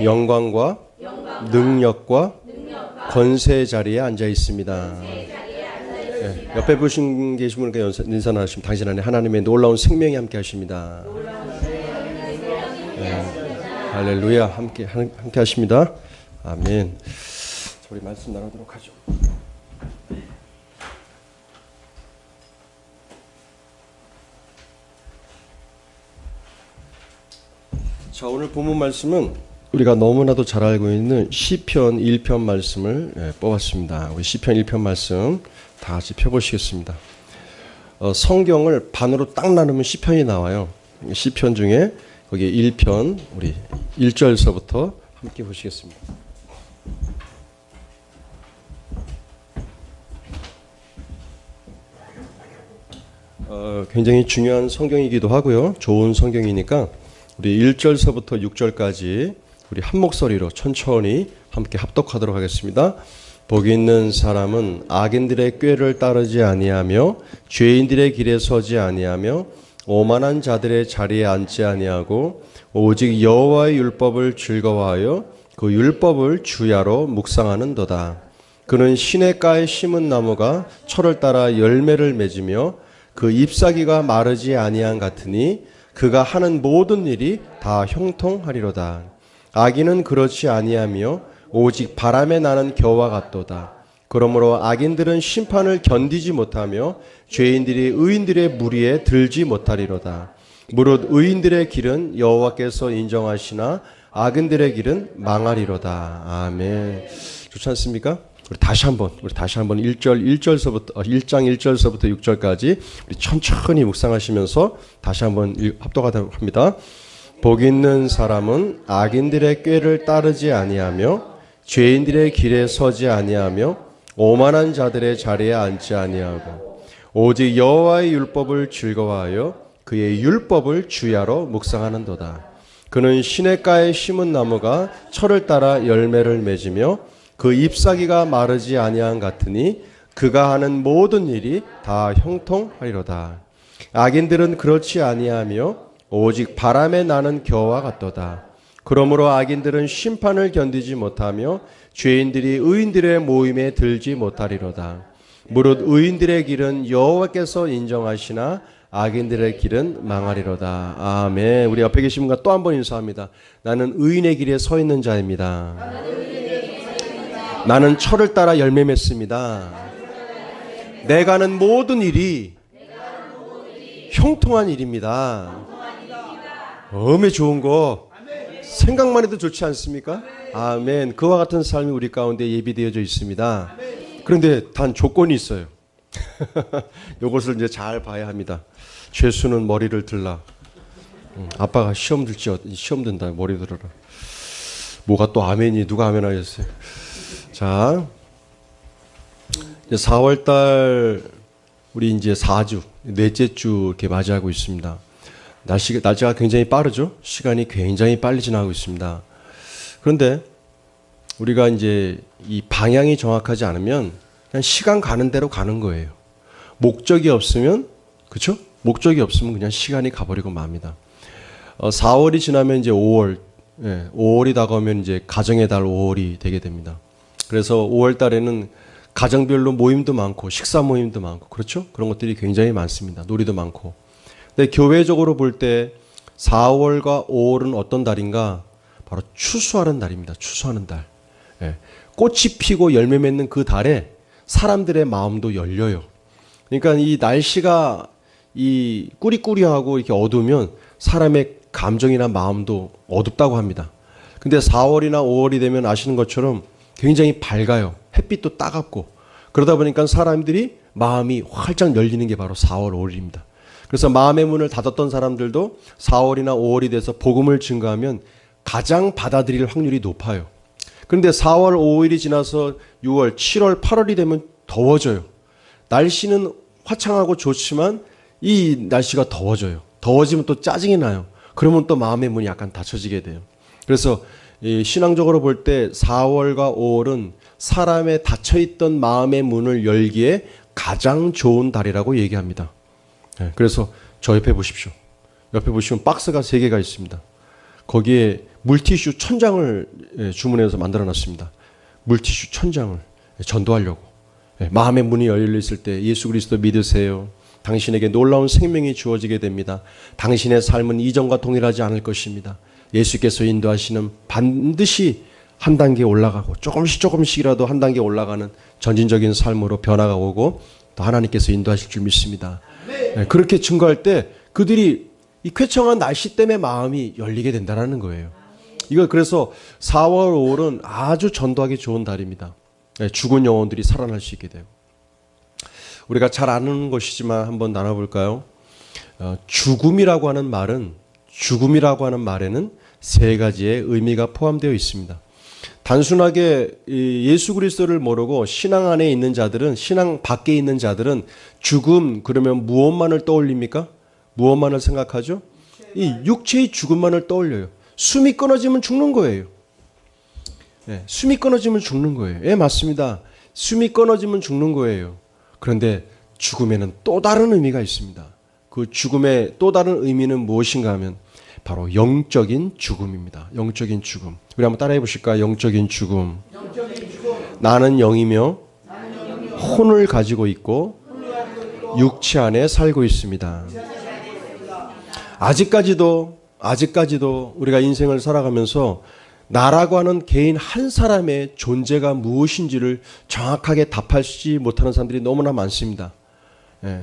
영광과 능력과 권세의 자리에 앉아 있습니다. 네, 옆에 계신 분께 인사 나누시면 당신 안에 하나님의 놀라운 생명이 함께 하십니다. 네, 할렐루야. 함께 하십니다. 아멘. 우리 말씀 나누도록 하죠. 자, 오늘 본문 말씀은 우리가 너무나도 잘 알고 있는 시편 1편 말씀을 뽑았습니다. 우리 시편 1편 말씀 다 같이 펴보시겠습니다. 성경을 반으로 딱 나누면 시편이 나와요. 시편 중에 거기에 1편 우리 1절서부터 함께 보시겠습니다. 굉장히 중요한 성경이기도 하고요. 좋은 성경이니까 우리 1절서부터 6절까지 우리 한 목소리로 천천히 함께 합독하도록 하겠습니다. 복이 있는 사람은 악인들의 꾀를 따르지 아니하며 죄인들의 길에 서지 아니하며 오만한 자들의 자리에 앉지 아니하고 오직 여호와의 율법을 즐거워하여 그 율법을 주야로 묵상하는도다. 그는 시냇가에 심은 나무가 철을 따라 열매를 맺으며 그 잎사귀가 마르지 아니한 같으니 그가 하는 모든 일이 다 형통하리로다. 악인은 그렇지 아니하며 오직 바람에 나는 겨와 같도다. 그러므로 악인들은 심판을 견디지 못하며 죄인들이 의인들의 무리에 들지 못하리로다. 무릇 의인들의 길은 여호와께서 인정하시나 악인들의 길은 망하리로다. 아멘. 좋지 않습니까? 우리 다시 한번 1장 1절서부터 6절까지 우리 천천히 묵상하시면서 다시 한번 합독하도록 합니다. 복 있는 사람은 악인들의 꾀를 따르지 아니하며 죄인들의 길에 서지 아니하며 오만한 자들의 자리에 앉지 아니하고 오직 여호와의 율법을 즐거워하여 그의 율법을 주야로 묵상하는도다. 그는 시냇가에 심은 나무가 철을 따라 열매를 맺으며 그 잎사귀가 마르지 아니한 같으니 그가 하는 모든 일이 다 형통하리로다. 악인들은 그렇지 아니하며 오직 바람에 나는 겨와 같도다. 그러므로 악인들은 심판을 견디지 못하며 죄인들이 의인들의 모임에 들지 못하리로다. 무릇 의인들의 길은 여호와께서 인정하시나 악인들의 길은 망하리로다. 아멘. 우리 옆에 계신 분과 또 한 번 인사합니다. 나는 의인의 길에 서 있는 자입니다. 나는 철을 따라 열매 맺습니다. 내가 하는 모든 일이 형통한 일입니다. 엄에 좋은 거 생각만 해도 좋지 않습니까? 아멘. 그와 같은 삶이 우리 가운데 예비되어져 있습니다. 그런데 단 조건이 있어요. 이것을 이제 잘 봐야 합니다. 죄수는 머리를 들라. 아빠가 시험 든다. 머리 들어라. 뭐가 또 아멘이 누가 아멘 하셨어요? 자, 이제 4월달 우리 이제 4주, 넷째 주 이렇게 맞이하고 있습니다. 날짜가 굉장히 빠르죠? 시간이 굉장히 빨리 지나가고 있습니다. 그런데 우리가 이제 이 방향이 정확하지 않으면 그냥 시간 가는 대로 가는 거예요. 목적이 없으면, 그쵸? 목적이 없으면 그냥 시간이 가버리고 맙니다. 4월이 지나면 이제 5월, 5월이 다가오면 이제 가정의 달 5월이 되게 됩니다. 그래서 5월 달에는 가정별로 모임도 많고 식사 모임도 많고 그렇죠? 그런 것들이 굉장히 많습니다. 놀이도 많고. 근데 교회적으로 볼 때 4월과 5월은 어떤 달인가? 바로 추수하는 달입니다. 추수하는 달. 꽃이 피고 열매 맺는 그 달에 사람들의 마음도 열려요. 그러니까 이 날씨가 이 꾸리꾸리하고 이렇게 어두우면 사람의 감정이나 마음도 어둡다고 합니다. 근데 4월이나 5월이 되면 아시는 것처럼 굉장히 밝아요. 햇빛도 따갑고. 그러다 보니까 사람들이 마음이 활짝 열리는 게 바로 4월, 5월입니다. 그래서 마음의 문을 닫았던 사람들도 4월이나 5월이 돼서 복음을 증거하면 가장 받아들일 확률이 높아요. 그런데 4월, 5월이 지나서 6월, 7월, 8월이 되면 더워져요. 날씨는 화창하고 좋지만 이 날씨가 더워져요. 더워지면 또 짜증이 나요. 그러면 또 마음의 문이 약간 닫혀지게 돼요. 그래서 신앙적으로 볼 때 4월과 5월은 사람의 닫혀있던 마음의 문을 열기에 가장 좋은 달이라고 얘기합니다. 그래서 저 옆에 보십시오. 옆에 보시면 박스가 3개가 있습니다. 거기에 물티슈 1000장을 주문해서 만들어 놨습니다. 물티슈 1000장을 전도하려고. 마음의 문이 열려 있을 때 예수 그리스도 믿으세요. 당신에게 놀라운 생명이 주어지게 됩니다. 당신의 삶은 이전과 동일하지 않을 것입니다. 예수께서 인도하시는 반드시 한 단계 올라가고 조금씩이라도 한 단계 올라가는 전진적인 삶으로 변화가 오고 또 하나님께서 인도하실 줄 믿습니다. 그렇게 증거할 때 그들이 이 쾌청한 날씨 때문에 마음이 열리게 된다는 거예요. 이거 그래서 4월, 5월은 아주 전도하기 좋은 달입니다. 죽은 영혼들이 살아날 수 있게 되고. 우리가 잘 아는 것이지만 한번 나눠볼까요? 죽음이라고 하는 말에는 세 가지의 의미가 포함되어 있습니다. 단순하게 예수 그리스도를 모르고 신앙 안에 있는 자들은, 신앙 밖에 있는 자들은 죽음 그러면 무엇만을 떠올립니까? 무엇만을 생각하죠? 이 육체의 죽음만을 떠올려요. 숨이 끊어지면 죽는 거예요. 숨이 끊어지면 죽는 거예요. 맞습니다. 숨이 끊어지면 죽는 거예요. 그런데 죽음에는 또 다른 의미가 있습니다. 그 죽음의 또 다른 의미는 무엇인가 하면 바로 영적인 죽음입니다. 영적인 죽음. 우리 한번 따라해 보실까요? 영적인 죽음. 나는 영이며 혼을 가지고 있고 육체 안에 살고 있습니다. 아직까지도 우리가 인생을 살아가면서 나라고 하는 개인 한 사람의 존재가 무엇인지를 정확하게 답하지 못하는 사람들이 너무나 많습니다.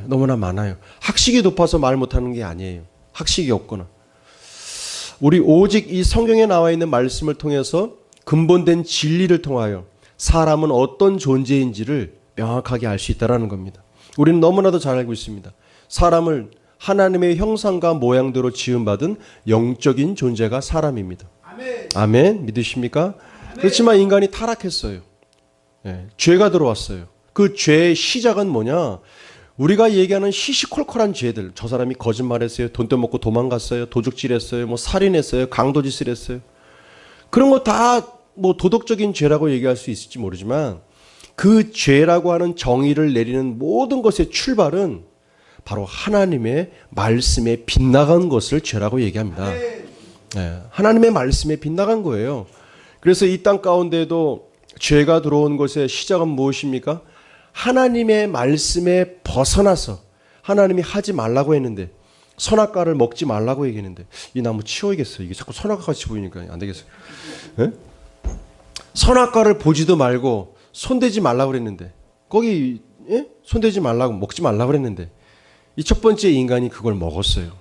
너무나 많아요. 학식이 높아서 말 못하는 게 아니에요. 학식이 없거나. 우리 오직 이 성경에 나와 있는 말씀을 통해서 근본된 진리를 통하여 사람은 어떤 존재인지를 명확하게 알 수 있다는 겁니다. 우리는 너무나도 잘 알고 있습니다. 사람을 하나님의 형상과 모양대로 지음받은 영적인 존재가 사람입니다. 아멘. 믿으십니까? 그렇지만 인간이 타락했어요. 죄가 들어왔어요. 그 죄의 시작은 뭐냐? 우리가 얘기하는 시시콜콜한 죄들. 저 사람이 거짓말했어요. 돈 떼먹고 도망갔어요. 도둑질했어요. 뭐 살인했어요. 강도짓을 했어요. 그런 거 다 뭐 도덕적인 죄라고 얘기할 수 있을지 모르지만 그 죄라고 하는 정의를 내리는 모든 것의 출발은 바로 하나님의 말씀에 빗나간 것을 죄라고 얘기합니다. 하나님의 말씀에 빗나간 거예요. 그래서 이 땅 가운데도 죄가 들어온 것의 시작은 무엇입니까? 하나님의 말씀에 벗어나서 하나님이 하지 말라고 했는데 선악과를 먹지 말라고 얘기했는데 이 나무 치워야겠어요. 이게 자꾸 선악과 같이 보이니까 안 되겠어요. 선악과를 보지도 말고 손대지 말라고 그랬는데 거기 손대지 말라고 먹지 말라고 그랬는데 이 첫 번째 인간이 그걸 먹었어요.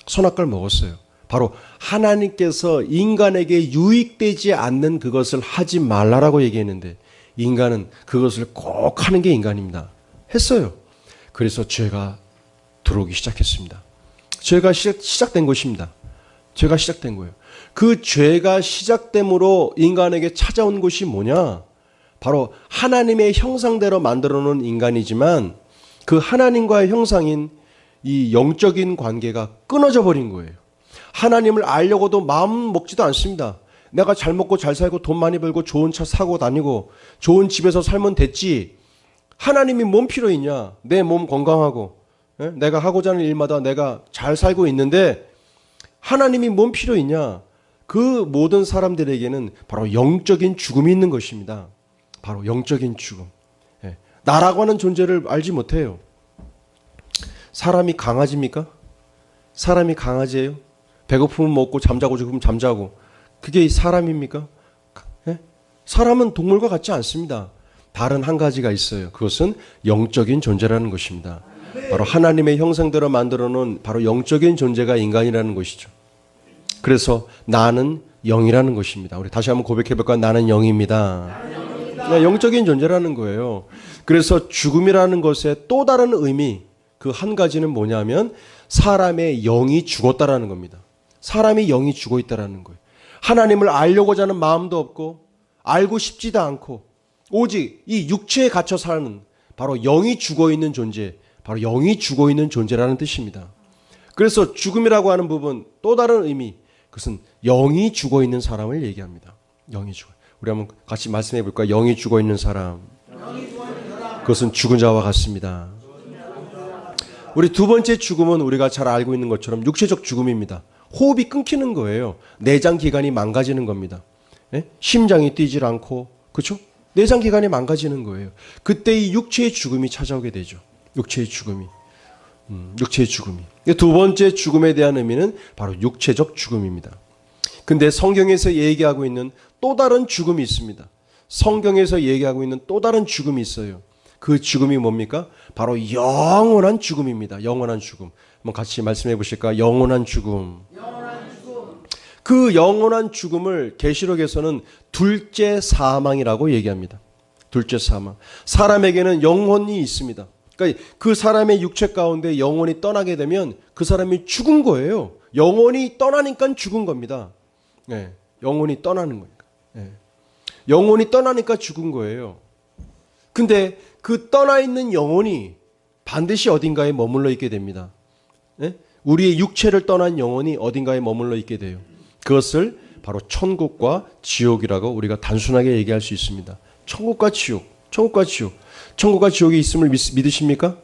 선악과를 먹었어요. 바로 하나님께서 인간에게 유익되지 않는 그것을 하지 말라라고 얘기했는데 인간은 그것을 꼭 하는 게 인간입니다. 했어요. 그래서 죄가 들어오기 시작했습니다. 죄가 시작된 것입니다. 죄가 시작된 거예요. 그 죄가 시작됨으로 인간에게 찾아온 것이 뭐냐? 바로 하나님의 형상대로 만들어 놓은 인간이지만 그 하나님과의 형상인 이 영적인 관계가 끊어져 버린 거예요. 하나님을 알려고도 마음 먹지도 않습니다. 내가 잘 먹고 잘 살고 돈 많이 벌고 좋은 차 사고 다니고 좋은 집에서 살면 됐지. 하나님이 뭔 필요 있냐? 내 몸 건강하고 내가 하고자 하는 일마다 내가 잘 살고 있는데 하나님이 뭔 필요 있냐? 그 모든 사람들에게는 바로 영적인 죽음이 있는 것입니다. 바로 영적인 죽음. 나라고 하는 존재를 알지 못해요. 사람이 강아지입니까? 사람이 강아지예요? 배고프면 먹고 잠자고 싶으면 잠자고. 그게 사람입니까? 사람은 동물과 같지 않습니다. 다른 한 가지가 있어요. 그것은 영적인 존재라는 것입니다. 바로 하나님의 형상대로 만들어 놓은 바로 영적인 존재가 인간이라는 것이죠. 그래서 나는 영이라는 것입니다. 우리 다시 한번 고백해 볼까요? 나는 영입니다. 영적인 존재라는 거예요. 그래서 죽음이라는 것의 또 다른 의미, 그 한 가지는 뭐냐면 사람의 영이 죽었다라는 겁니다. 사람이 영이 죽어 있다라는 거예요. 하나님을 알려고자 하는 마음도 없고 알고 싶지도 않고 오직 이 육체에 갇혀 사는 바로 영이 죽어 있는 존재, 바로 영이 죽어 있는 존재라는 뜻입니다. 그래서 죽음이라고 하는 부분 또 다른 의미, 그것은 영이 죽어 있는 사람을 얘기합니다. 영이 죽어. 우리 한번 같이 말씀해 볼까요? 영이 죽어 있는 사람. 그것은 죽은 자와 같습니다. 우리 두 번째 죽음은 우리가 잘 알고 있는 것처럼 육체적 죽음입니다. 호흡이 끊기는 거예요. 내장 기관이 망가지는 겁니다. 예? 심장이 뛰질 않고, 그렇죠? 내장 기관이 망가지는 거예요. 그때 이 육체의 죽음이 찾아오게 되죠. 육체의 죽음이. 육체의 죽음이. 두 번째 죽음에 대한 의미는 바로 육체적 죽음입니다. 근데 성경에서 얘기하고 있는 또 다른 죽음이 있습니다. 성경에서 얘기하고 있는 또 다른 죽음이 있어요. 그 죽음이 뭡니까? 바로 영원한 죽음입니다. 영원한 죽음. 한번 같이 말씀해 보실까요? 영원한 죽음. 그 영원한 죽음을 계시록에서는 둘째 사망이라고 얘기합니다. 둘째 사망. 사람에게는 영혼이 있습니다. 그러니까 그 사람의 육체 가운데 영혼이 떠나게 되면 그 사람이 죽은 거예요. 영혼이 떠나니까 죽은 겁니다. 네, 영혼이 떠나는 거니까. 네. 영혼이 떠나니까 죽은 거예요. 근데 그 떠나 있는 영혼이 반드시 어딘가에 머물러 있게 됩니다. 네? 우리의 육체를 떠난 영혼이 어딘가에 머물러 있게 돼요. 그것을 바로 천국과 지옥이라고 우리가 단순하게 얘기할 수 있습니다. 천국과 지옥, 천국과 지옥. 천국과 지옥이 있음을 믿으십니까?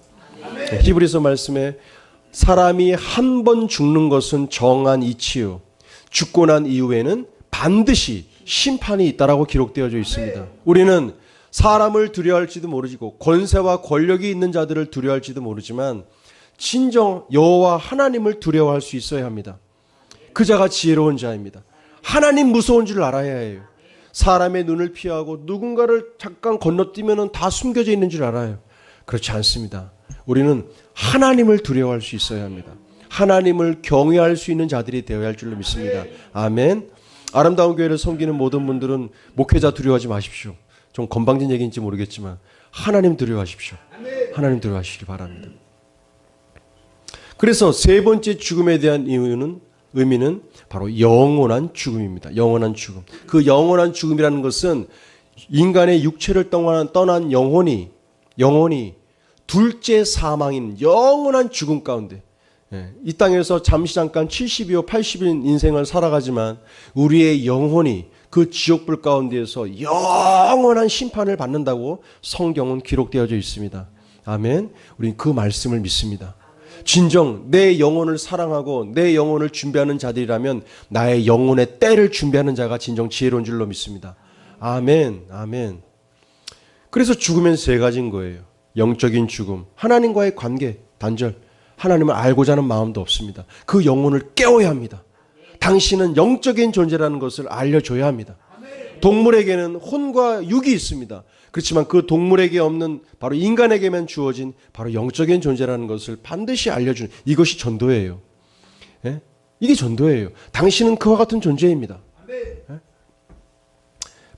네, 히브리서 말씀에 사람이 한 번 죽는 것은 정한 이치요. 죽고 난 이후에는 반드시 심판이 있다라고 기록되어져 있습니다. 우리는 사람을 두려워할지도 모르고 권세와 권력이 있는 자들을 두려워할지도 모르지만 진정 여호와 하나님을 두려워할 수 있어야 합니다. 그 자가 지혜로운 자입니다. 하나님 무서운 줄 알아야 해요. 사람의 눈을 피하고 누군가를 잠깐 건너뛰면 다 숨겨져 있는 줄 알아요. 그렇지 않습니다. 우리는 하나님을 두려워할 수 있어야 합니다. 하나님을 경외할 수 있는 자들이 되어야 할 줄로 믿습니다. 아멘. 아름다운 교회를 섬기는 모든 분들은 목회자 두려워하지 마십시오. 좀 건방진 얘기인지 모르겠지만 하나님 두려워하십시오. 하나님 두려워하시기 바랍니다. 그래서 세 번째 죽음에 대한 의미는 바로 영원한 죽음입니다. 영원한 죽음. 그 영원한 죽음이라는 것은 인간의 육체를 떠난 영혼이 둘째 사망인 영원한 죽음 가운데, 이 땅에서 잠시 잠깐 70이요 80인 인생을 살아가지만 우리의 영혼이 그 지옥불 가운데에서 영원한 심판을 받는다고 성경은 기록되어져 있습니다. 아멘. 우리는 그 말씀을 믿습니다. 진정 내 영혼을 사랑하고 내 영혼을 준비하는 자들이라면 나의 영혼의 때를 준비하는 자가 진정 지혜로운 줄로 믿습니다. 아멘. 아멘. 그래서 죽으면 세 가지인 거예요. 영적인 죽음, 하나님과의 관계 단절, 하나님을 알고자 하는 마음도 없습니다. 그 영혼을 깨워야 합니다. 당신은 영적인 존재라는 것을 알려줘야 합니다. 동물에게는 혼과 육이 있습니다. 그렇지만 그 동물에게 없는 바로 인간에게만 주어진 바로 영적인 존재라는 것을 반드시 알려주는 이것이 전도예요. 예? 이게 전도예요. 당신은 그와 같은 존재입니다. 예?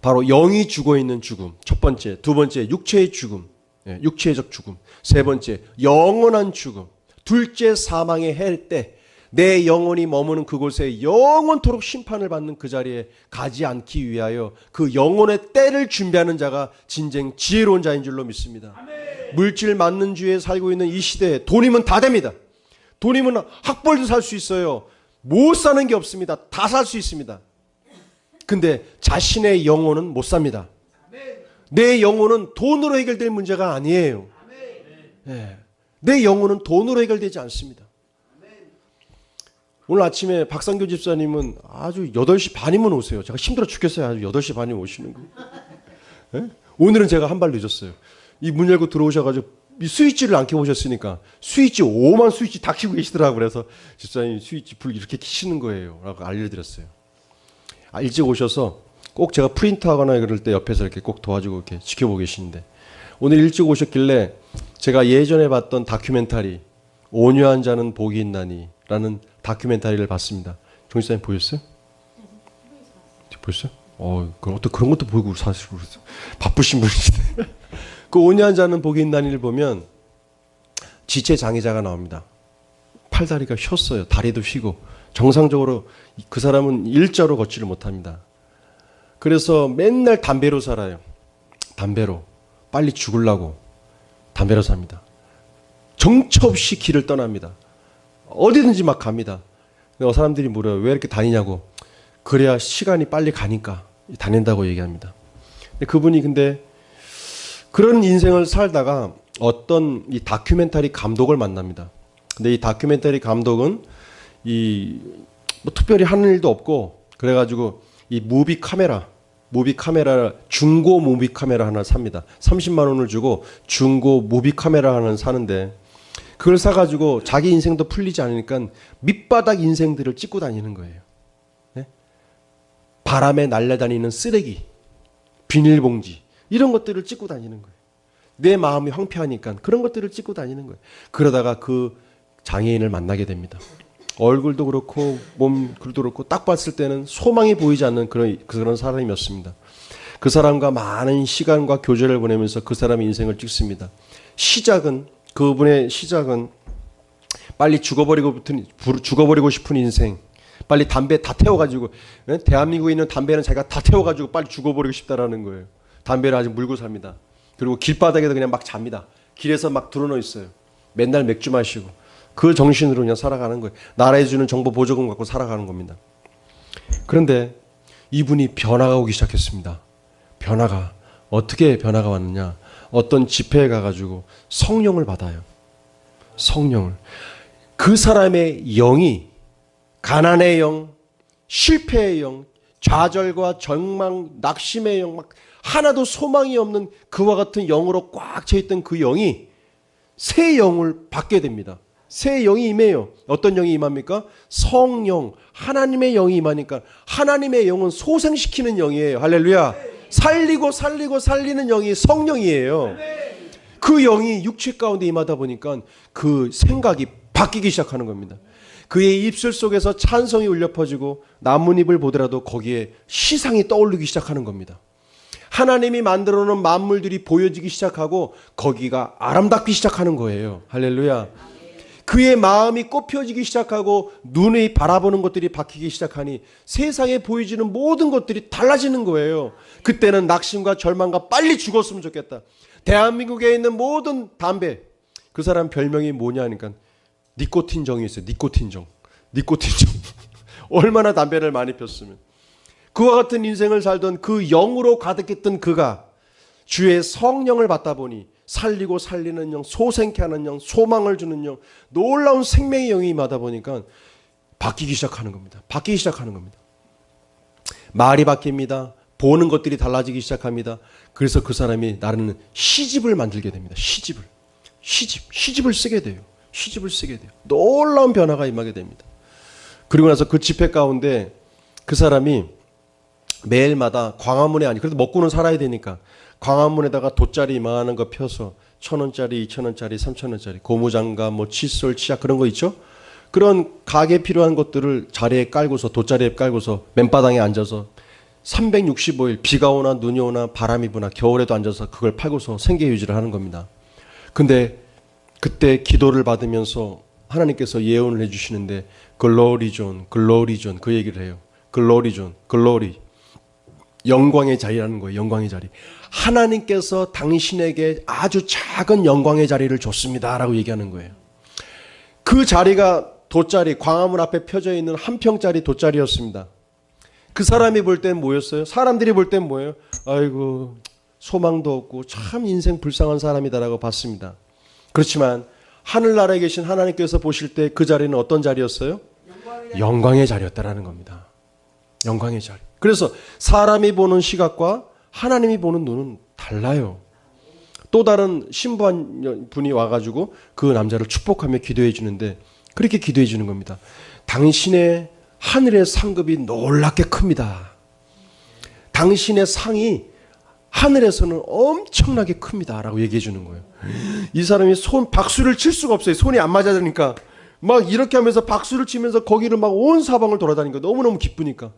바로 영이 죽어있는 죽음. 첫 번째, 두 번째 육체의 죽음, 육체적 죽음. 세 번째 영원한 죽음. 둘째 사망의 해 때 내 영혼이 머무는 그곳에 영원토록 심판을 받는 그 자리에 가지 않기 위하여 그 영혼의 때를 준비하는 자가 진정 지혜로운 자인 줄로 믿습니다. 물질 맞는 주에 살고 있는 이 시대에 돈이면 다 됩니다. 돈이면 학벌도 살 수 있어요. 못 사는 게 없습니다. 다 살 수 있습니다. 근데 자신의 영혼은 못 삽니다. 내 영혼은 돈으로 해결될 문제가 아니에요. 내 영혼은 돈으로 해결되지 않습니다. 오늘 아침에 박상교 집사님은 아주 8시 반이면 오세요. 제가 힘들어 죽겠어요. 아주 8시 반이면 오시는 거. 오늘은 제가 한 발 늦었어요. 이 문 열고 들어오셔가지고 이 스위치를 안 켜보셨으니까 스위치 5만 스위치 다 켜고 계시더라고요. 그래서 집사님 스위치 불 이렇게 켜시는 거예요. 라고 알려드렸어요. 일찍 오셔서 꼭 제가 프린트하거나 그럴 때 옆에서 이렇게 꼭 도와주고 이렇게 지켜보고 계시는데 오늘 일찍 오셨길래 제가 예전에 봤던 다큐멘터리 온유한 자는 복이 있나니 라는 다큐멘터리를 봤습니다. 종지사님 보셨어요? 보셨어요? 그런 것도 보고 사실 바쁘신 분이시네. 그 온유한 자는 복이 있나니를 보면 지체 장애자가 나옵니다. 팔다리가 휘었어요. 다리도 휘고 정상적으로 그 사람은 일자로 걷지를 못합니다. 그래서 맨날 담배로 살아요. 담배로 빨리 죽으려고 담배로 삽니다. 정처 없이 길을 떠납니다. 어디든지 막 갑니다. 사람들이 물어요. 왜 이렇게 다니냐고. 그래야 시간이 빨리 가니까 다닌다고 얘기합니다. 그분이 근데 그런 인생을 살다가 어떤 이 다큐멘터리 감독을 만납니다. 근데 이 다큐멘터리 감독은 이 뭐 특별히 하는 일도 없고 그래가지고 이 무비 카메라 중고 무비 카메라 하나 삽니다. 30만 원을 주고 중고 무비 카메라 하나 사는데 그걸 사가지고 자기 인생도 풀리지 않으니까 밑바닥 인생들을 찍고 다니는 거예요. 네? 바람에 날아다니는 쓰레기, 비닐봉지 이런 것들을 찍고 다니는 거예요. 내 마음이 황폐하니까 그런 것들을 찍고 다니는 거예요. 그러다가 그 장애인을 만나게 됩니다. 얼굴도 그렇고 몸도 그렇고 딱 봤을 때는 소망이 보이지 않는 그런 사람이었습니다. 그 사람과 많은 시간과 교제를 보내면서 그 사람의 인생을 찍습니다. 그분의 시작은 빨리 죽어버리고 싶은 인생, 빨리 담배 다 태워가지고, 대한민국에 있는 담배는 자기가 다 태워가지고 빨리 죽어버리고 싶다라는 거예요. 담배를 아직 물고 삽니다. 그리고 길바닥에도 그냥 막 잡니다. 길에서 막 드러누워 있어요. 맨날 맥주 마시고 그 정신으로 그냥 살아가는 거예요. 나라에 주는 정보 보조금 갖고 살아가는 겁니다. 그런데 이분이 변화가 오기 시작했습니다. 변화가 어떻게 변화가 왔느냐? 어떤 집회에 가가지고 성령을 받아요. 성령을. 그 사람의 영이 가난의 영, 실패의 영, 좌절과 절망, 낙심의 영, 막 하나도 소망이 없는 그와 같은 영으로 꽉 차있던 그 영이 새 영을 받게 됩니다. 새 영이 임해요. 어떤 영이 임합니까? 성령, 하나님의 영이 임하니까 하나님의 영은 소생시키는 영이에요. 할렐루야. 살리고 살리는 영이 성령이에요. 그 영이 육체 가운데 임하다 보니까 그 생각이 바뀌기 시작하는 겁니다. 그의 입술 속에서 찬송이 울려 퍼지고 나뭇잎을 보더라도 거기에 시상이 떠오르기 시작하는 겁니다. 하나님이 만들어 놓은 만물들이 보여지기 시작하고 거기가 아름답기 시작하는 거예요. 할렐루야. 그의 마음이 꽃펴지기 시작하고 눈이 바라보는 것들이 바뀌기 시작하니 세상에 보이지는 모든 것들이 달라지는 거예요. 그때는 낙심과 절망과 빨리 죽었으면 좋겠다. 대한민국에 있는 모든 담배, 그 사람 별명이 뭐냐 하니까 니코틴정이 있어요. 니코틴정. 얼마나 담배를 많이 폈으면. 그와 같은 인생을 살던 그 영으로 가득했던 그가 주의 성령을 받다 보니 살리고 살리는 영, 소생케 하는 영, 소망을 주는 영, 놀라운 생명의 영이 임하다 보니까 바뀌기 시작하는 겁니다. 말이 바뀝니다. 보는 것들이 달라지기 시작합니다. 그래서 그 사람이 나는 시집을 만들게 됩니다. 시집을 쓰게 돼요. 놀라운 변화가 임하게 됩니다. 그리고 나서 그 집회 가운데 그 사람이 매일마다 광화문에 그래도 먹고는 살아야 되니까 광화문에다가 돗자리 이만한 거 펴서 1,000원짜리, 2,000원짜리, 3,000원짜리 고무장갑, 뭐 칫솔, 치약 그런 거 있죠? 그런 가게에 필요한 것들을 자리에 깔고서 돗자리에 깔고서 맨바닥에 앉아서 365일 비가 오나 눈이 오나 바람이 부나 겨울에도 앉아서 그걸 팔고서 생계 유지를 하는 겁니다. 근데 그때 기도를 받으면서 하나님께서 예언을 해주시는데 글로리 존 그 얘기를 해요. 글로리 존 영광의 자리라는 거예요. 영광의 자리. 하나님께서 당신에게 아주 작은 영광의 자리를 줬습니다 라고 얘기하는 거예요. 그 자리가 돗자리, 광화문 앞에 펴져 있는 한 평짜리 돗자리였습니다. 그 사람이 볼 땐 뭐였어요? 사람들이 볼 땐 뭐예요? 아이고 소망도 없고 참 인생 불쌍한 사람이다라고 봤습니다. 그렇지만 하늘나라에 계신 하나님께서 보실 때 그 자리는 어떤 자리였어요? 영광의 자리였다라는 겁니다. 영광의 자리. 그래서 사람이 보는 시각과 하나님이 보는 눈은 달라요. 또 다른 신부한 분이 와가지고 그 남자를 축복하며 기도해 주는데 그렇게 기도해 주는 겁니다. 당신의 하늘의 상급이 놀랍게 큽니다. 당신의 상이 하늘에서는 엄청나게 큽니다 라고 얘기해 주는 거예요. 이 사람이 박수를 칠 수가 없어요. 손이 안 맞아지니까 막 이렇게 하면서 박수를 치면서 거기를 막 온 사방을 돌아다니니까 너무너무 기쁘니까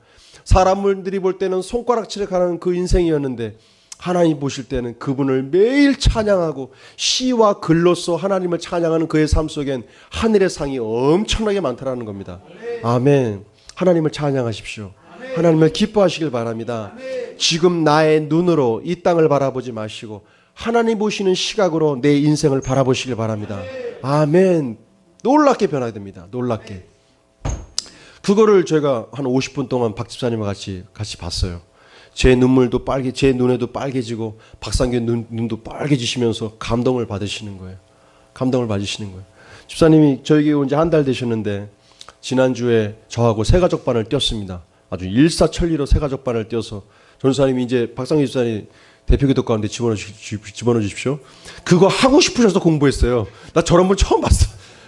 사람들이 볼 때는 손가락질을 가는 그 인생이었는데 하나님 보실 때는 그분을 매일 찬양하고 시와 글로써 하나님을 찬양하는 그의 삶 속엔 하늘의 상이 엄청나게 많다라는 겁니다. 아멘. 하나님을 찬양하십시오. 하나님을 기뻐하시길 바랍니다. 지금 나의 눈으로 이 땅을 바라보지 마시고 하나님 보시는 시각으로 내 인생을 바라보시길 바랍니다. 아멘. 놀랍게 변화됩니다. 놀랍게. 그거를 제가 한 50분 동안 박 집사님과 같이 봤어요. 제 눈물도 제 눈에도 빨개지고 박상규 눈도 빨개지시면서 감동을 받으시는 거예요. 집사님이 저에게 온 지 한 달 되셨는데 지난주에 저하고 새가족반을 뛰었습니다. 아주 일사천리로 새가족반을 뛰어서 전사님이 이제 박상희 집사님 대표기도 가운데 집어넣어 주십시오. 그거 하고 싶으셔서 공부했어요. 나 저런 분 처음 봤어.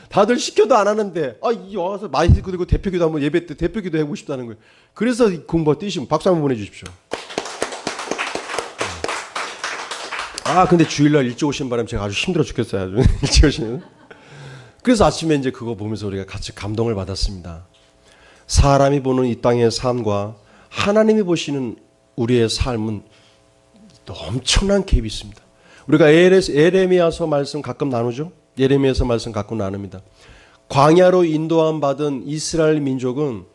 다들 시켜도 안 하는데 이 와서 많이 듣고 대표기도 한번 예배 때 대표기도 해보고 싶다는 거예요. 그래서 공부 뛰시면 박수 한번 보내주십시오. 근데 주일날 일찍 오신 바람에 제가 아주 힘들어 죽겠어요. 아주 일찍 오시는. 그래서 아침에 이제 그거 보면서 우리가 같이 감동을 받았습니다. 사람이 보는 이 땅의 삶과 하나님이 보시는 우리의 삶은 엄청난 갭이 있습니다. 우리가 예레미야서 말씀 가끔 나누죠. 예레미야서 말씀 가끔 나눕니다. 광야로 인도함 받은 이스라엘 민족은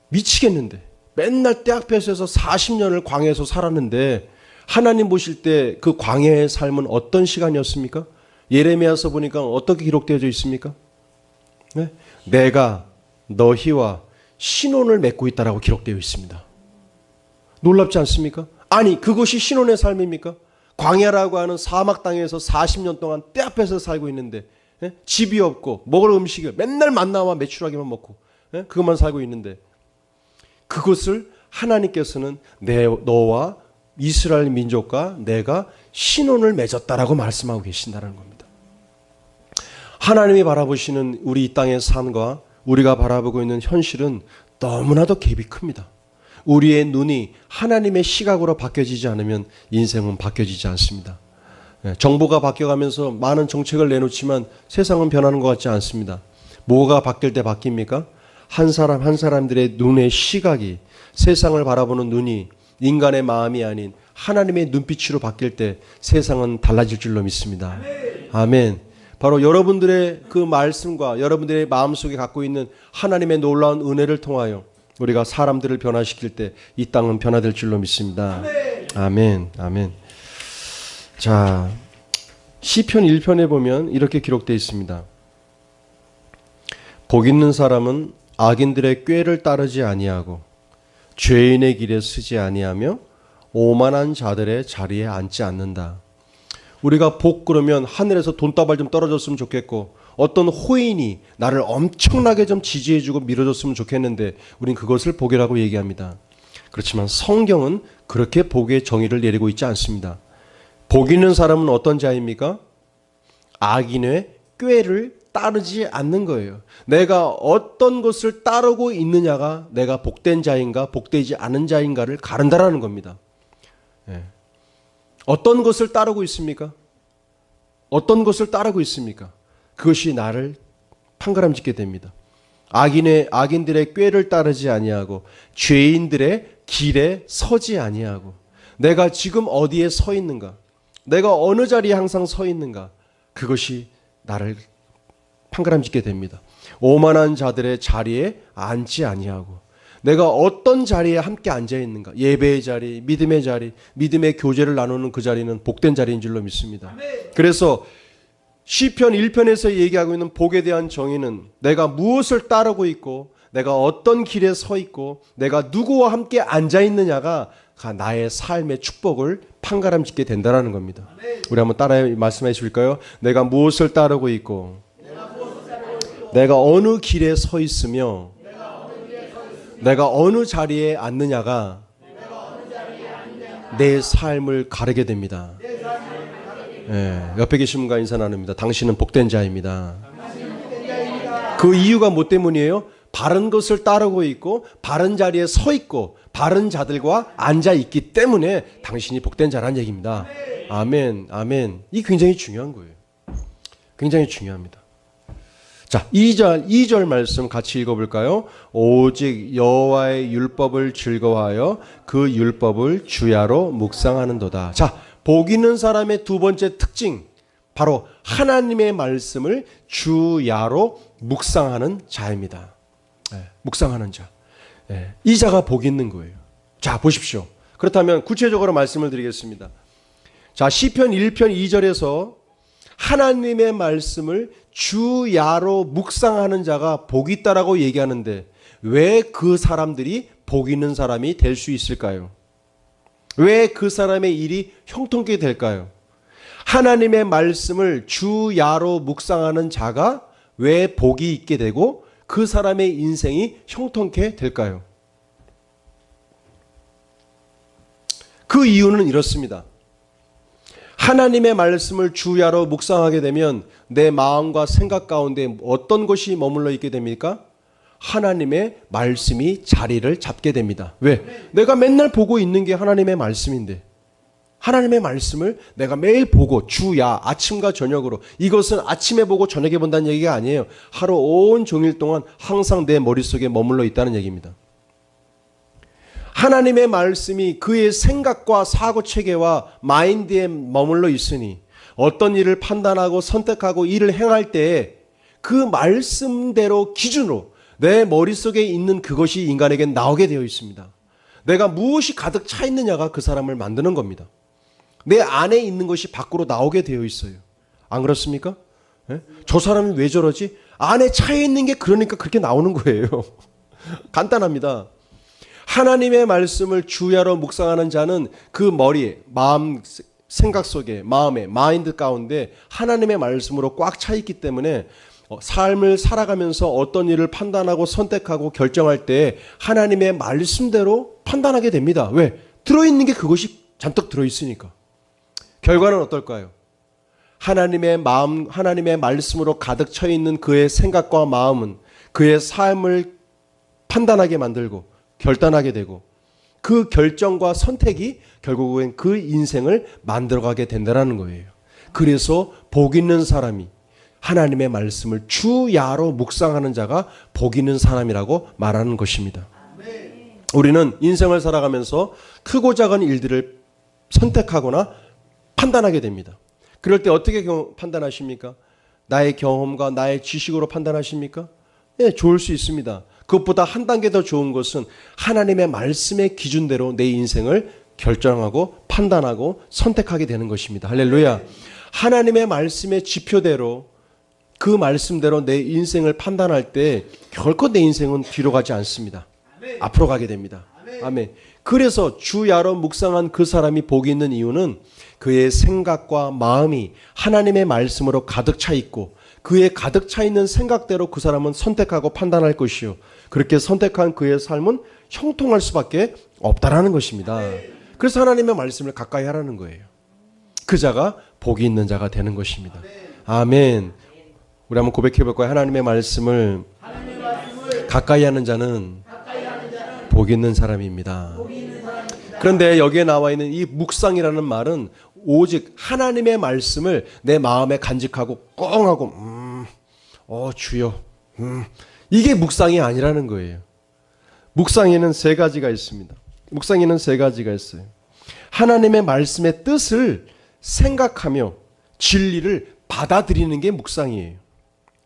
미치겠는데 맨날 떼 앞에서 40년을 광야에서 살았는데 하나님 보실 때 그 광야의 삶은 어떤 시간이었습니까? 예레미야서 보니까 어떻게 기록되어져 있습니까? 네? 내가 너희와 신혼을 맺고 있다라고 기록되어 있습니다. 놀랍지 않습니까? 아니 그것이 신혼의 삶입니까? 광야라고 하는 사막 땅에서 40년 동안 떼 앞에서 살고 있는데 집이 없고 먹을 음식을 맨날 만나와 메추라기만 먹고 그것만 살고 있는데 그것을 하나님께서는 너와 이스라엘 민족과 내가 신혼을 맺었다라고 말씀하고 계신다는 겁니다. 하나님이 바라보시는 우리 이 땅의 삶과 우리가 바라보고 있는 현실은 너무나도 갭이 큽니다. 우리의 눈이 하나님의 시각으로 바뀌어지지 않으면 인생은 바뀌어지지 않습니다. 정부가 바뀌어가면서 많은 정책을 내놓지만 세상은 변하는 것 같지 않습니다. 뭐가 바뀔 때 바뀝니까? 한 사람 한 사람들의 눈의 시각이 세상을 바라보는 눈이 인간의 마음이 아닌 하나님의 눈빛으로 바뀔 때 세상은 달라질 줄로 믿습니다. 아멘. 바로 여러분들의 그 말씀과 여러분들의 마음속에 갖고 있는 하나님의 놀라운 은혜를 통하여 우리가 사람들을 변화시킬 때 이 땅은 변화될 줄로 믿습니다. 아멘. 아멘. 자, 시편 1편에 보면 이렇게 기록되어 있습니다. 복 있는 사람은 악인들의 꾀를 따르지 아니하고 죄인의 길에 서지 아니하며 오만한 자들의 자리에 앉지 않는다. 우리가 복 그러면 하늘에서 돈다발 좀 떨어졌으면 좋겠고 어떤 호인이 나를 엄청나게 좀 지지해주고 밀어줬으면 좋겠는데 우린 그것을 복이라고 얘기합니다. 그렇지만 성경은 그렇게 복의 정의를 내리고 있지 않습니다. 복 있는 사람은 어떤 자입니까? 악인의 꾀를 따르지 않는 거예요. 내가 어떤 것을 따르고 있느냐가 내가 복된 자인가 복되지 않은 자인가를 가른다라는 겁니다. 어떤 것을 따르고 있습니까? 어떤 것을 따르고 있습니까? 그것이 나를 판가름짓게 됩니다. 악인들의 꾀를 따르지 아니하고 죄인들의 길에 서지 아니하고 내가 지금 어디에 서 있는가? 내가 어느 자리에 항상 서 있는가? 그것이 나를 판가름짓게 됩니다. 오만한 자들의 자리에 앉지 아니하고 내가 어떤 자리에 함께 앉아 있는가? 예배의 자리, 믿음의 자리, 믿음의 교제를 나누는 그 자리는 복된 자리인 줄로 믿습니다. 그래서 시편 1편에서 얘기하고 있는 복에 대한 정의는 내가 무엇을 따르고 있고 내가 어떤 길에 서 있고 내가 누구와 함께 앉아 있느냐가 나의 삶의 축복을 판가름짓게 된다는 겁니다. 우리 한번 따라 말씀해 주실까요? 내가 무엇을 따르고 있고 내가 어느 길에 서 있으며 내가 어느 자리에 앉느냐가 내 삶을 가르게 됩니다. 옆에 계신 분과 인사 나눕니다. 당신은 복된 자입니다. 그 이유가 뭐 때문이에요? 바른 것을 따르고 있고 바른 자리에 서 있고 바른 자들과 앉아 있기 때문에 당신이 복된 자라는 얘기입니다. 아멘, 아멘. 이 굉장히 중요한 거예요. 굉장히 중요합니다. 자, 2절 말씀 같이 읽어볼까요? 오직 여호와의 율법을 즐거워하여 그 율법을 주야로 묵상하는도다. 자, 복 있는 사람의 두 번째 특징, 바로 하나님의 말씀을 주야로 묵상하는 자입니다. 묵상하는 자. 이 자가 복 있는 거예요. 자, 보십시오. 그렇다면 구체적으로 말씀을 드리겠습니다. 자, 시편 1편 2절에서 하나님의 말씀을 주야로 묵상하는 자가 복이 있다라고 얘기하는데 왜 그 사람들이 복 있는 사람이 될 수 있을까요? 왜 그 사람의 일이 형통케 될까요? 하나님의 말씀을 주야로 묵상하는 자가 왜 복이 있게 되고 그 사람의 인생이 형통케 될까요? 그 이유는 이렇습니다. 하나님의 말씀을 주야로 묵상하게 되면 내 마음과 생각 가운데 어떤 것이 머물러 있게 됩니까? 하나님의 말씀이 자리를 잡게 됩니다. 왜? 내가 맨날 보고 있는 게 하나님의 말씀인데, 하나님의 말씀을 내가 매일 보고 주야 아침과 저녁으로, 이것은 아침에 보고 저녁에 본다는 얘기가 아니에요. 하루 온종일 동안 항상 내 머릿속에 머물러 있다는 얘기입니다. 하나님의 말씀이 그의 생각과 사고체계와 마인드에 머물러 있으니 어떤 일을 판단하고 선택하고 일을 행할 때에 그 말씀대로 기준으로 내 머릿속에 있는 그것이 인간에게 나오게 되어 있습니다. 내가 무엇이 가득 차 있느냐가 그 사람을 만드는 겁니다. 내 안에 있는 것이 밖으로 나오게 되어 있어요. 안 그렇습니까? 예? 저 사람이 왜 저러지? 안에 차 있는 게 그러니까 그렇게 나오는 거예요. 간단합니다. 하나님의 말씀을 주야로 묵상하는 자는 그 머리에, 마음, 생각 속에, 마음에, 마인드 가운데 하나님의 말씀으로 꽉 차 있기 때문에 삶을 살아가면서 어떤 일을 판단하고 선택하고 결정할 때 하나님의 말씀대로 판단하게 됩니다. 왜? 들어있는 게 그것이 잔뜩 들어있으니까. 결과는 어떨까요? 하나님의 마음, 하나님의 말씀으로 가득 차 있는 그의 생각과 마음은 그의 삶을 판단하게 만들고 결단하게 되고 그 결정과 선택이 결국엔 그 인생을 만들어가게 된다는 거예요. 그래서 복 있는 사람이 하나님의 말씀을 주야로 묵상하는 자가 복 있는 사람이라고 말하는 것입니다. 우리는 인생을 살아가면서 크고 작은 일들을 선택하거나 판단하게 됩니다. 그럴 때 어떻게 판단하십니까? 나의 경험과 나의 지식으로 판단하십니까? 네, 좋을 수 있습니다. 그것보다 한 단계 더 좋은 것은 하나님의 말씀의 기준대로 내 인생을 결정하고 판단하고 선택하게 되는 것입니다. 할렐루야. 하나님의 말씀의 지표대로 그 말씀대로 내 인생을 판단할 때 결코 내 인생은 뒤로 가지 않습니다. 앞으로 가게 됩니다. 아멘. 그래서 주야로 묵상한 그 사람이 복이 있는 이유는 그의 생각과 마음이 하나님의 말씀으로 가득 차 있고 그의 가득 차 있는 생각대로 그 사람은 선택하고 판단할 것이요. 그렇게 선택한 그의 삶은 형통할 수밖에 없다라는 것입니다. 그래서 하나님의 말씀을 가까이 하라는 거예요. 그 자가 복이 있는 자가 되는 것입니다. 아멘. 우리 한번 고백해 볼까요? 하나님의 말씀을 가까이 하는 자는 복이 있는 사람입니다. 그런데 여기에 나와 있는 이 묵상이라는 말은 오직 하나님의 말씀을 내 마음에 간직하고 꽁하고 주여 이게 묵상이 아니라는 거예요. 묵상에는 세 가지가 있습니다. 묵상에는 세 가지가 있어요. 하나님의 말씀의 뜻을 생각하며 진리를 받아들이는 게 묵상이에요.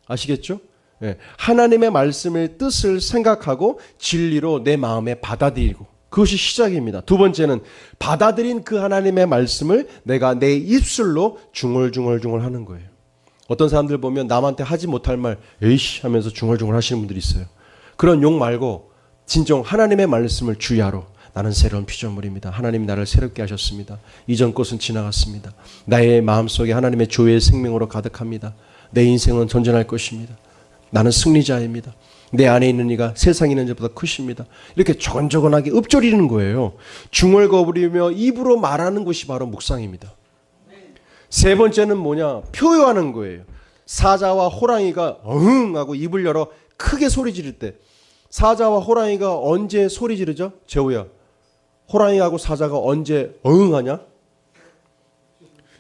아시겠죠? 네. 하나님의 말씀의 뜻을 생각하고 진리로 내 마음에 받아들이고 그것이 시작입니다. 두 번째는 받아들인 그 하나님의 말씀을 내가 내 입술로 중얼중얼 하는 거예요. 어떤 사람들 보면 남한테 하지 못할 말 에이씨 하면서 중얼중얼 하시는 분들이 있어요. 그런 욕 말고 진정 하나님의 말씀을 주야로 나는 새로운 피조물입니다. 하나님이 나를 새롭게 하셨습니다. 이전 것은 지나갔습니다. 나의 마음속에 하나님의 조의 생명으로 가득합니다. 내 인생은 전전할 것입니다. 나는 승리자입니다. 내 안에 있는 이가 세상에 있는 자보다 크십니다. 이렇게 조곤조곤하게 읊조리는 거예요. 중얼거리며 입으로 말하는 것이 바로 묵상입니다. 세 번째는 뭐냐? 표효하는 거예요. 사자와 호랑이가 어흥 하고 입을 열어 크게 소리 지를 때 사자와 호랑이가 언제 소리 지르죠? 재호야. 호랑이하고 사자가 언제 어흥 하냐?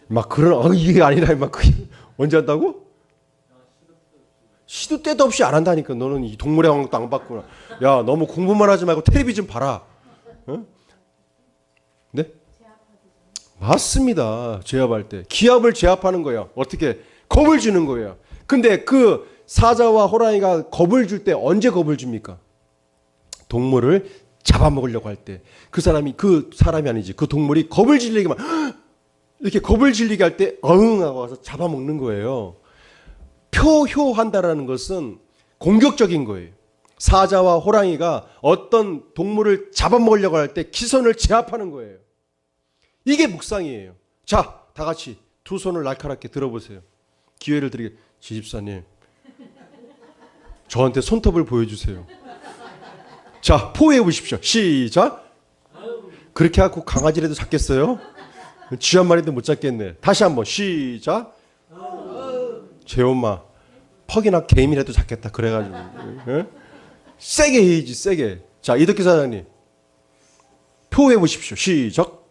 막 그런 이게 아니라 막 언제 한다고? 시도 때도 없이 안 한다니까. 너는 이 동물의 왕국도 안 봤구나. 야, 너무 공부만 하지 말고 텔레비 좀 봐라. 어? 네? 맞습니다. 제압할 때. 기압을 제압하는 거예요. 어떻게? 겁을 주는 거예요. 근데 그 사자와 호랑이가 겁을 줄 때 언제 겁을 줍니까? 동물을 잡아먹으려고 할 때. 그 사람이 아니지. 그 동물이 겁을 질리게 막 이렇게 겁을 질리게 할 때 어흥하고 와서 잡아먹는 거예요. 표효한다라는 것은 공격적인 거예요. 사자와 호랑이가 어떤 동물을 잡아먹으려고 할 때 기선을 제압하는 거예요. 이게 묵상이에요. 자, 다 같이 두 손을 날카롭게 들어보세요. 기회를 드리게. 지집사님, 저한테 손톱을 보여주세요. 자, 포옹해 보십시오. 시작. 그렇게 하고 강아지라도 잡겠어요? 쥐 한 마리도 못 잡겠네. 다시 한번 시작. 제 엄마 퍽이나 개임이라도 잡겠다 그래가지고. 예? 세게 해야지 세게. 자, 이덕기 사장님 표해 보십시오. 시작.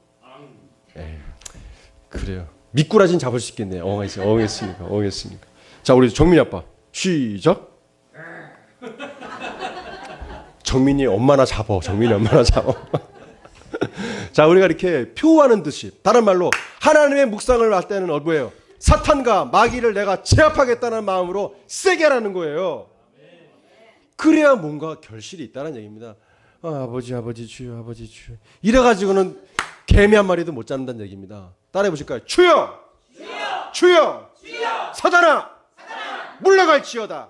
그래요. 미꾸라지는 잡을 수 있겠네요. 엉했으니까. 자, 우리 정민이 아빠 시작. 정민이 엄마나 잡어. 자, 우리가 이렇게 표하는 듯이, 다른 말로 하나님의 묵상을 할 때는 뭐예요? 사탄과 마귀를 내가 제압하겠다는 마음으로 세게 하라는 거예요. 그래야 뭔가 결실이 있다는 얘기입니다. 아버지 주여. 이래가지고는 개미 한 마리도 못 잡는다는 얘기입니다. 따라해 보실까요? 주여! 사단아! 물러갈지어다.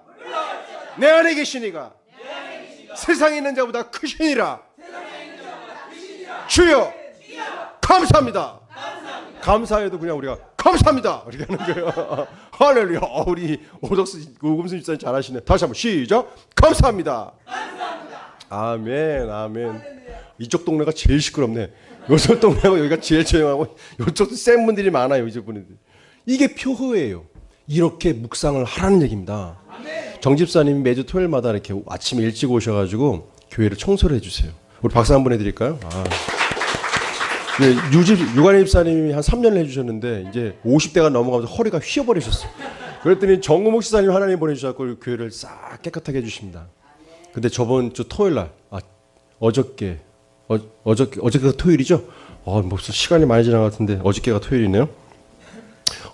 내 안에 계시니가 세상에 있는 자보다 크시니라. 주여! 감사합니다. 감사해도 그냥 우리가 감사합니다 이렇게 하는 거예요. 할렐루야. 우리 오덕수 오금수 집사님 잘하시네. 다시 한번 시작. 감사합니다. 아멘. 이쪽 동네가 제일 시끄럽네. 이쪽 동네하고 여기가 제일 조용하고 이쪽도 센 분들이 많아요. 이쪽 분들. 이게 표호예요. 이렇게 묵상을 하라는 얘기입니다. 정 집사님이 매주 토요일마다 이렇게 아침에 일찍 오셔가지고 교회를 청소를 해주세요. 우리 박수 한번 해드릴까요? 네, 유관희 집사님이 한 3년을 해주셨는데 이제 50대가 넘어가면서 허리가 휘어버리셨어요. 그랬더니 정우목 집사님 하나님 보내주셔서 교회를 싹 깨끗하게 해주십니다. 근데 저번 주 토요일날 어저께가 토요일이죠? 벌써 시간이 많이 지난 것 같은데 어저께가 토요일이네요.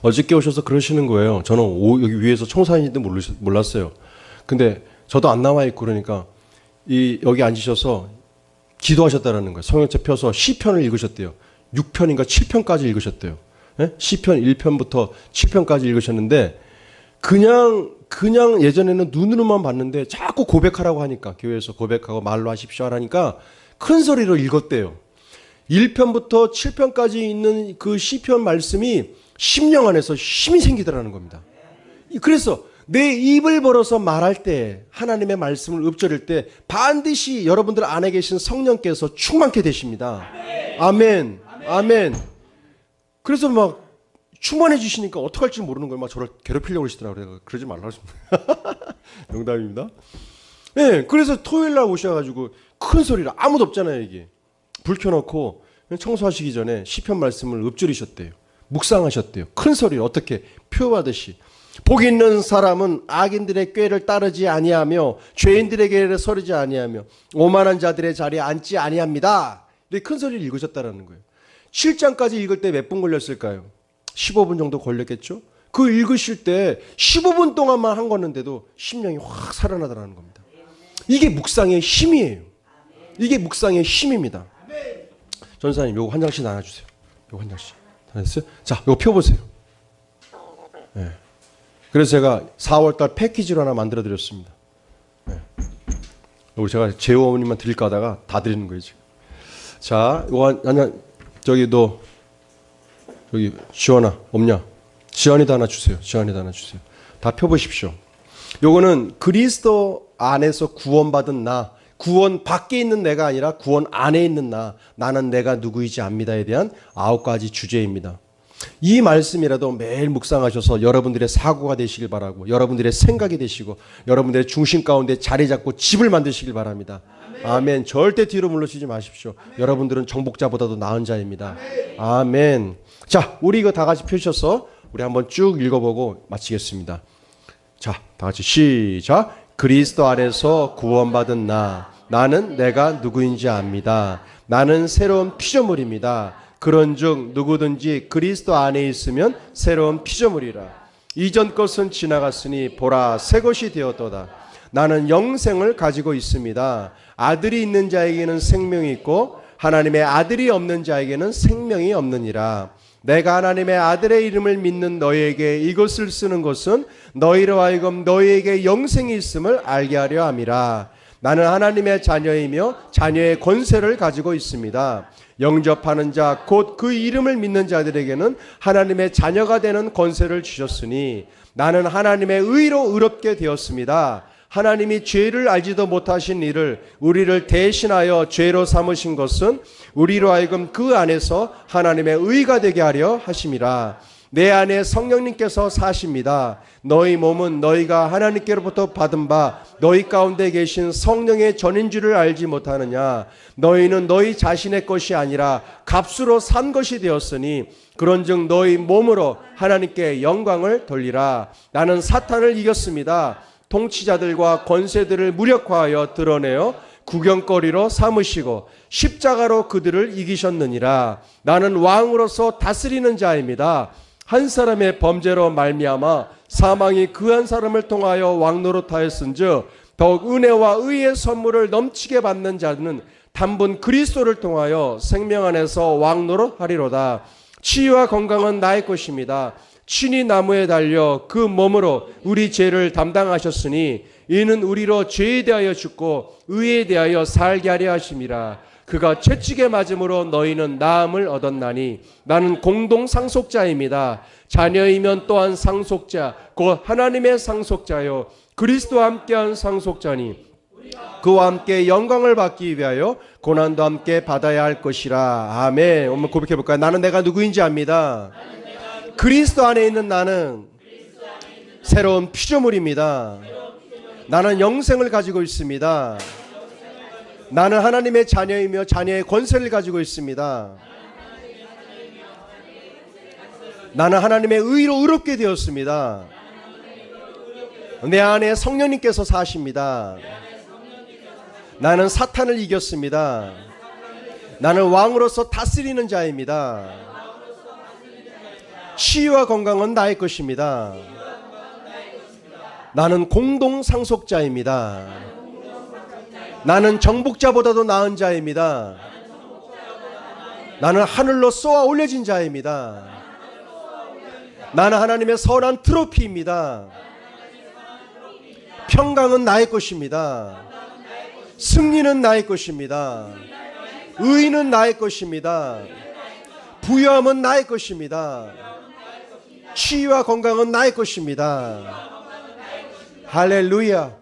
어저께 오셔서 그러시는 거예요. 저는 여기 위에서 청소하는지도 몰랐어요. 근데 저도 안 나와 있고 그러니까 여기 앉으셔서 기도하셨다라는 거예요. 성경책 펴서 시편을 읽으셨대요. 6편인가 7편까지 읽으셨대요. 예? 시편 1편부터 7편까지 읽으셨는데 그냥 예전에는 눈으로만 봤는데 자꾸 고백하라고 하니까 교회에서 고백하고 말로 하십시오 하라니까 큰 소리로 읽었대요. 1편부터 7편까지 있는 그 시편 말씀이 심령 안에서 힘이 생기더라는 겁니다. 그래서 내 입을 벌어서 말할 때 하나님의 말씀을 읊조릴 때 반드시 여러분들 안에 계신 성령께서 충만케 되십니다. 아멘. 그래서 막 충만해 주시니까 어떡할지 모르는 거예요. 막 저를 괴롭히려고 그러시더라고요. 그러지 말라고 했습니다. 농담입니다. 네, 그래서 토요일 날 오셔가지고 큰 소리로 아무도 없잖아요. 이게 불 켜놓고 청소하시기 전에 시편 말씀을 읊조리셨대요. 묵상하셨대요. 큰 소리로 어떻게 표하듯이. 복 있는 사람은 악인들의 꾀를 따르지 아니하며 죄인들의 길에 서르지 아니하며 오만한 자들의 자리에 앉지 아니합니다. 이렇게 큰 소리를 읽으셨다는 거예요. 7장까지 읽을 때 몇 분 걸렸을까요? 15분 정도 걸렸겠죠? 그 읽으실 때 15분 동안만 한 거는데도 심령이 확 살아나더라는 겁니다. 이게 묵상의 힘이에요. 이게 묵상의 힘입니다. 전사님 요거 한 장씩 나눠주세요. 요거 한 장씩. 다 됐어요? 자, 요거 펴보세요. 네. 그래서 제가 4월달 패키지로 하나 만들어 드렸습니다. 네. 요거 제가 재호 어머님만 드릴까 하다가 다 드리는 거예요 지금. 자, 요거 저기 너 여기 지원아 없냐? 지원이도 하나 주세요. 다 펴보십시오. 요거는 그리스도 안에서 구원받은 나, 구원 밖에 있는 내가 아니라 구원 안에 있는 나는 내가 누구이지 압니다에 대한 9가지 주제입니다. 이 말씀이라도 매일 묵상하셔서 여러분들의 사고가 되시길 바라고 여러분들의 생각이 되시고 여러분들의 중심 가운데 자리 잡고 집을 만드시길 바랍니다. 아멘. 절대 뒤로 물러서지 마십시오. 여러분들은 정복자보다도 나은 자입니다. 아멘. 자, 우리 이거 다 같이 펴주셔서 우리 한번 쭉 읽어보고 마치겠습니다. 자, 다 같이 시작. 그리스도 안에서 구원받은 나는 내가 누구인지 압니다. 나는 새로운 피조물입니다. 그런즉 누구든지 그리스도 안에 있으면 새로운 피조물이라. 이전 것은 지나갔으니 보라 새 것이 되었도다. 나는 영생을 가지고 있습니다. 아들이 있는 자에게는 생명이 있고 하나님의 아들이 없는 자에게는 생명이 없느니라. 내가 하나님의 아들의 이름을 믿는 너희에게 이것을 쓰는 것은 너희로 하여금 너희에게 영생이 있음을 알게 하려 함이라. 나는 하나님의 자녀이며 자녀의 권세를 가지고 있습니다. 영접하는 자 곧 그 이름을 믿는 자들에게는 하나님의 자녀가 되는 권세를 주셨으니 나는 하나님의 의로 의롭게 되었습니다. 하나님이 죄를 알지도 못하신 이를 우리를 대신하여 죄로 삼으신 것은 우리로 하여금 그 안에서 하나님의 의가 되게 하려 하심이라. 내 안에 성령님께서 사십니다. 너희 몸은 너희가 하나님께로부터 받은 바 너희 가운데 계신 성령의 전인 줄을 알지 못하느냐. 너희는 너희 자신의 것이 아니라 값으로 산 것이 되었으니 그런즉 너희 몸으로 하나님께 영광을 돌리라. 나는 사탄을 이겼습니다. 통치자들과 권세들을 무력화하여 드러내어 구경거리로 삼으시고 십자가로 그들을 이기셨느니라. 나는 왕으로서 다스리는 자입니다. 한 사람의 범죄로 말미암아 사망이 그 한 사람을 통하여 왕노릇하였은즉 더욱 은혜와 의의 선물을 넘치게 받는 자는 단분 그리스도를 통하여 생명 안에서 왕노릇하리로다. 치유와 건강은 나의 것입니다. 친히 나무에 달려 그 몸으로 우리 죄를 담당하셨으니 이는 우리로 죄에 대하여 죽고 의에 대하여 살게 하려 하심이라. 그가 채찍에 맞음으로 너희는 나음을 얻었나니 나는 공동 상속자입니다. 자녀이면 또한 상속자 곧 하나님의 상속자요 그리스도와 함께한 상속자니 그와 함께 영광을 받기 위하여 고난도 함께 받아야 할 것이라. 아멘. 한번 고백해 볼까요? 나는 내가 누구인지 압니다. 그리스도 안에 있는 나는 새로운 피조물입니다. 나는 영생을 가지고 있습니다. 나는 하나님의 자녀이며 자녀의 권세를 가지고 있습니다. 나는 하나님의 의로 의롭게 되었습니다. 내 안에 성령님께서 사십니다. 나는 사탄을 이겼습니다. 나는 왕으로서 다스리는 자입니다. 치유와 건강은 나의 것입니다. 나는 공동 상속자입니다. 나는 정복자보다도 나은 자입니다. 나는 하늘로 쏘아 올려진 자입니다. 나는 하나님의 선한 트로피입니다. 평강은 나의 것입니다. 승리는 나의 것입니다. 의는 나의 것입니다. 부유함은 나의 것입니다. 치유와 건강은 나의 것입니다. 할렐루야.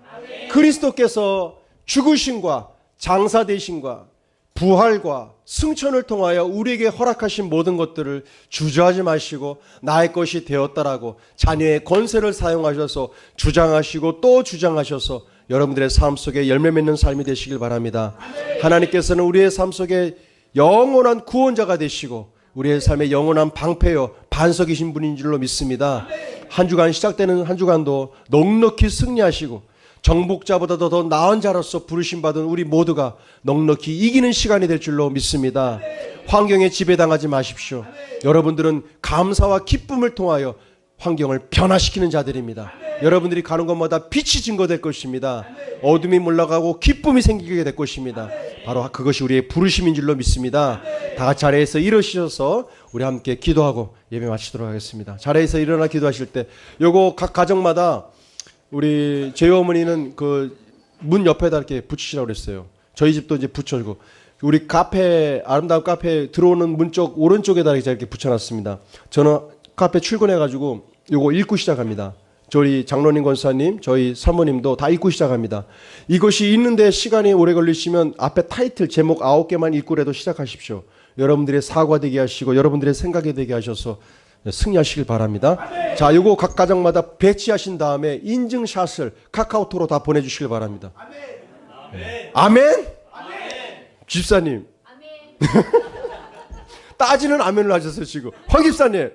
그리스도께서 죽으심과 장사되심과 부활과 승천을 통하여 우리에게 허락하신 모든 것들을 주저하지 마시고 나의 것이 되었다라고 자녀의 권세를 사용하셔서 주장하시고 또 주장하셔서 여러분들의 삶 속에 열매 맺는 삶이 되시길 바랍니다. 하나님께서는 우리의 삶 속에 영원한 구원자가 되시고 우리의 삶에 영원한 방패요 반석이신 분인 줄로 믿습니다. 한 주간 시작되는 한 주간도 넉넉히 승리하시고 정복자보다도 더 나은 자로서 부르심받은 우리 모두가 넉넉히 이기는 시간이 될 줄로 믿습니다. 환경에 지배당하지 마십시오. 여러분들은 감사와 기쁨을 통하여 환경을 변화시키는 자들입니다. 여러분들이 가는 곳마다 빛이 증거될 것입니다. 어둠이 물러가고 기쁨이 생기게 될 것입니다. 바로 그것이 우리의 부르심인 줄로 믿습니다. 다 같이 자리에서 일어서셔서 우리 함께 기도하고 예배 마치도록 하겠습니다. 자리에서 일어나 기도하실 때 요거 각 가정마다 우리 제이 어머니는 그 문 옆에다 이렇게 붙이시라고 그랬어요. 저희 집도 이제 붙여주고 우리 카페 아름다운 카페 들어오는 문 쪽 오른쪽에다 이렇게 붙여놨습니다. 저는 카페 출근해가지고 요거 읽고 시작합니다. 저희 장로님 권사님 저희 사모님도 다 읽고 시작합니다. 이것이 읽는데 시간이 오래 걸리시면 앞에 타이틀 제목 9개만 읽고라도 시작하십시오. 여러분들의 사과 되게 하시고 여러분들의 생각이 되게 하셔서 승리하시길 바랍니다. 자, 요거 각 가정마다 배치하신 다음에 인증샷을 카카오톡으로 다 보내주시길 바랍니다. 아멘. 아멘? 집사님. 아멘. 따지는 아멘을 하셨어요 지금. 황 집사님.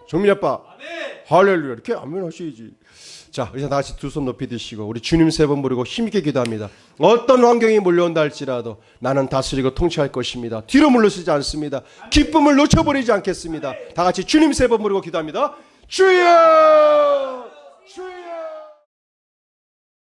정민 아빠. 아멘. 할렐루야. 이렇게 아멘 하셔야지. 자, 이제 다 같이 두 손 높이 드시고 우리 주님 3번 부르고 힘있게 기도합니다. 어떤 환경이 몰려온다 할지라도 나는 다스리고 통치할 것입니다. 뒤로 물러서지 않습니다. 기쁨을 놓쳐버리지 않겠습니다. 다 같이 주님 3번 부르고 기도합니다. 주여! 주여!